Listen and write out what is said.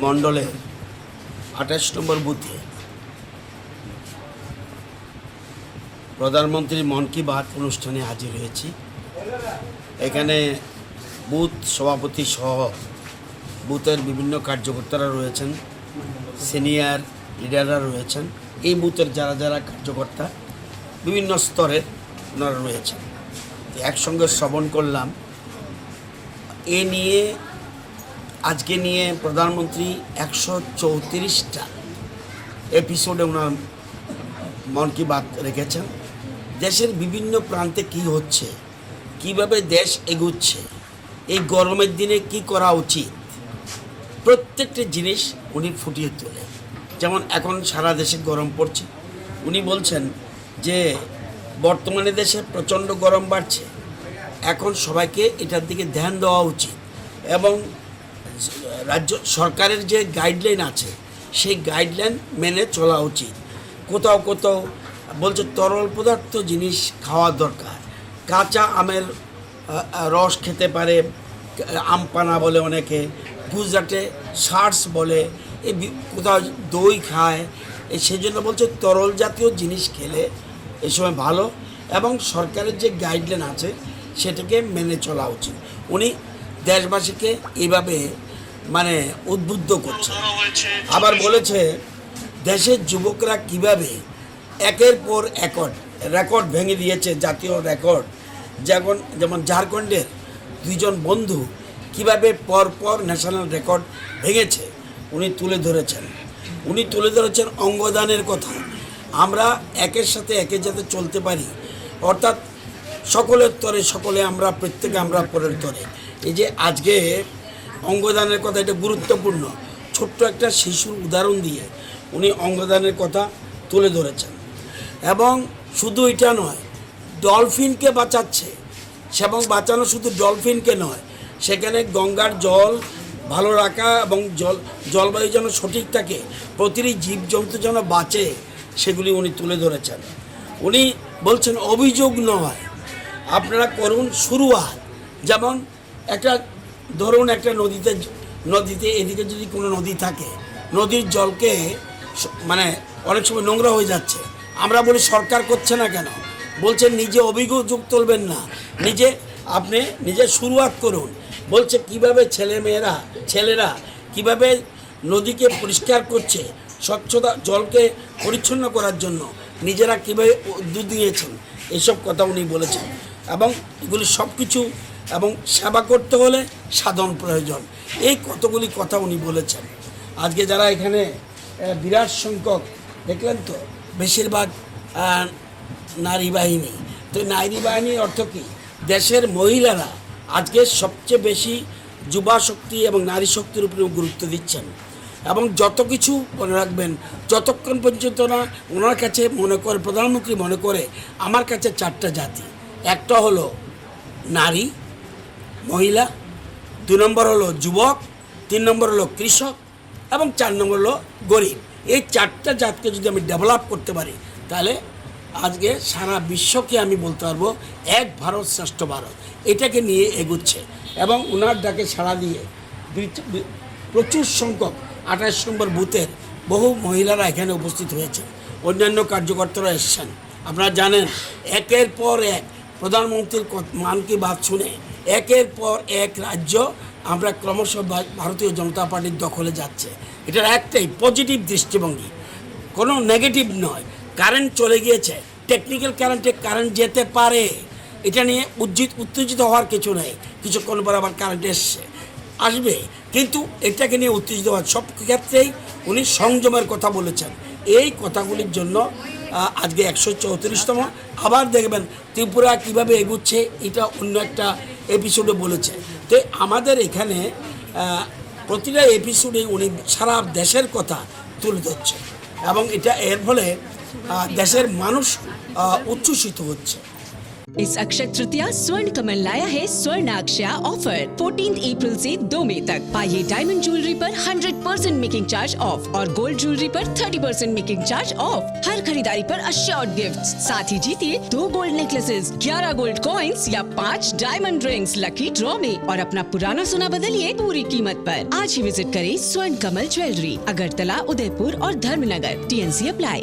মণ্ডলের ২৮ নম্বর বুথে প্রধানমন্ত্রীর মন কি বাত অনুষ্ঠানে হাজির হয়েছি। এখানে বুথ সভাপতি সহ বুথের বিভিন্ন কার্যকর্তারা রয়েছেন, সিনিয়র লিডাররা রয়েছেন। এই বুথের যারা যারা কার্যকর্তা বিভিন্ন স্তরের ওনারা রয়েছেন, একসঙ্গে শ্রবণ করলাম। আজকে নিয়ে প্রধানমন্ত্রী ১৩৪টা এপিসোডে ওনার মন কি বাত রেখেছেন। দেশের বিভিন্ন প্রান্তে কি হচ্ছে, কিভাবে দেশ এগুচ্ছে, এই গরমের দিনে কি করা উচিত, প্রত্যেকটা জিনিস উনি ফুটিয়ে তোলে। যেমন এখন সারা দেশে গরম পড়ছে, উনি বলছেন যে বর্তমানে দেশে প্রচণ্ড গরম বাড়ছে, এখন সবাইকে এটার দিকে ধ্যান দেওয়া উচিত এবং রাজ্য সরকারের যে গাইডলাইন আছে সেই গাইডলাইন মেনে চলা উচিত। কোথাও কোথাও বলছে তরল পদার্থ জিনিস খাওয়া দরকার, কাঁচা আমের রস খেতে পারে, আমপানা বলে অনেকে, গুজরাটে শার্টস বলে, এই কোথাও দই খায়, সেই জন্য বলছে তরল জাতীয় জিনিস খেলে এই সময় ভালো এবং সরকারের যে গাইডলাইন আছে সেটাকে মেনে চলা উচিত। উনি দেশবাসীকে এইভাবে উদ্বুদ্ধ করছে। আবার বলেছে দেশের যুবকরা কিভাবে একের পর রেকর্ড ভেঙে দিয়েছে, জাতীয় রেকর্ড। যেমন ঝাড়খণ্ডের দুইজন বন্ধু কিভাবে পরপর ন্যাশনাল রেকর্ড ভেঙেছে উনি তুলে ধরেছেন অঙ্গদানের কথা। আমরা একের সাথে একে যাতে চলতে পারি, অর্থাৎ সকলের তরে সকলে আমরা, প্রত্যেকে আমরা পরের তরে। এই যে আজকে অঙ্গদানের কথা, এটা গুরুত্বপূর্ণ। ছোট্ট একটা শিশুর উদাহরণ দিয়ে উনি অঙ্গদানের কথা তুলে ধরেছেন এবং শুধু এটা নয়, ডলফিনকে বাঁচাচ্ছে। এবং বাঁচানো শুধু ডলফিনকে নয়, সেখানে গঙ্গার জল ভালো রাখা এবং জলবায়ু যেন সঠিক থাকে, প্রতিটি জীবজন্তু যেন বাঁচে, সেগুলি উনি তুলে ধরেছেন। উনি বলছেন অভিযোগ নয়, আপনারা করুন শুরুয়াত। যেমন ধরুন একটা নদীতে এদিকে যদি কোনো নদী থাকে, নদীর জলকে অনেক সময় নোংরা হয়ে যাচ্ছে, আমরা বলি সরকার করছে না কেন? বলছেন নিজে অভিযোগ তুলবেন না, আপনি নিজে শুরুয়াত করুন। বলছে কিভাবে ছেলেরা কিভাবে নদীকে পরিষ্কার করছে, স্বচ্ছতা জলকে পরিচ্ছন্ন করার জন্য নিজেরা কীভাবে উদ্যোগ নিয়েছেন, এসব কথা উনি বলেছেন। এবং এগুলি সব কিছু, এবং সেবা করতে হলে সাধন প্রয়োজন, এই কতগুলি কথা উনি বলেছেন। আজকে যারা এখানে বিরাট সংখ্যক দেখলেন তো, বেশিরভাগ নারী বাহিনী। তো নারী বাহিনীর অর্থ কী? দেশের মহিলারা আজকে সবচেয়ে বেশি যুবা শক্তি এবং নারী শক্তির উপরে গুরুত্ব দিচ্ছেন। এবং যত কিছু মনে রাখবেন, যতক্ষণ পর্যন্ত না ওনার কাছে প্রধানমন্ত্রী মনে করে আমার কাছে 4টা জাতি, একটা হলো নারী মহিলা, 2 নম্বর হলো যুবক, 3 নম্বর হলো কৃষক এবং 4 নম্বর হলো গরিব। এই 4টা জাতকে যদি আমি ডেভেলপ করতে পারি, তাহলে আজকে সারা বিশ্বকে আমি বলতে পারবো এক ভারত শ্রেষ্ঠ ভারত, এটাকে নিয়ে এগুচ্ছে। এবং ওনার ডাকে সাড়া দিয়ে প্রচুর সংখ্যক 28 নম্বর বুথের বহু মহিলারা এখানে উপস্থিত হয়েছে, অন্যান্য কার্যকর্তারা এসছেন। আপনারা জানেন একের পর এক প্রধানমন্ত্রীর মন কি বাত শুনে একের পর এক রাজ্য আমরা ক্রমশ ভারতীয় জনতা পার্টির দখলে যাচ্ছে। এটার একটাই পজিটিভ দৃষ্টিভঙ্গি, কোনো নেগেটিভ নয়। কারেন্ট চলে গিয়েছে, টেকনিক্যাল কারেন্ট যেতে পারে, এটা নিয়ে উত্তেজিত হওয়ার কিছু নেই। কিছুক্ষণ পর আবার কারেন্ট আসবে, কিন্তু এটাকে নিয়ে উত্তেজিত হওয়ার সব ক্ষেত্রেই উনি সংযমের কথা বলেছেন। এই কথাগুলির জন্য আজকে 134তম। আবার দেখবেন ত্রিপুরা কিভাবে এগুচ্ছে, এটা অন্য একটা এপিসোডে বলেছে। তো আমাদের এখানে প্রতিটা এপিসোডে উনি সারা দেশের কথা তুলে ধরছে এবং এর ফলে দেশের মানুষ উচ্ছ্বসিত হচ্ছে। इस अक्षय तृतीया स्वर्ण कमल लाया है स्वर्ण अक्षया ऑफर 14 अप्रैल से 2 मई तक। पाइए डायमंड ज्वेलरी पर 100% मेकिंग चार्ज ऑफ और गोल्ड ज्वेलरी पर 30% मेकिंग चार्ज ऑफ। हर खरीदारी पर अश्योर्ड गिफ्ट, साथ ही जीतिए 2 गोल्ड नेकलेसेस, 11 गोल्ड कॉइन्स या 5 डायमंड रिंग्स लकी ड्रॉ में और अपना पुराना सोना बदलिए पूरी कीमत पर। आज ही विजिट करें स्वर्ण कमल ज्वेलरी, अगरतला, उदयपुर और धर्मनगर। TNC apply.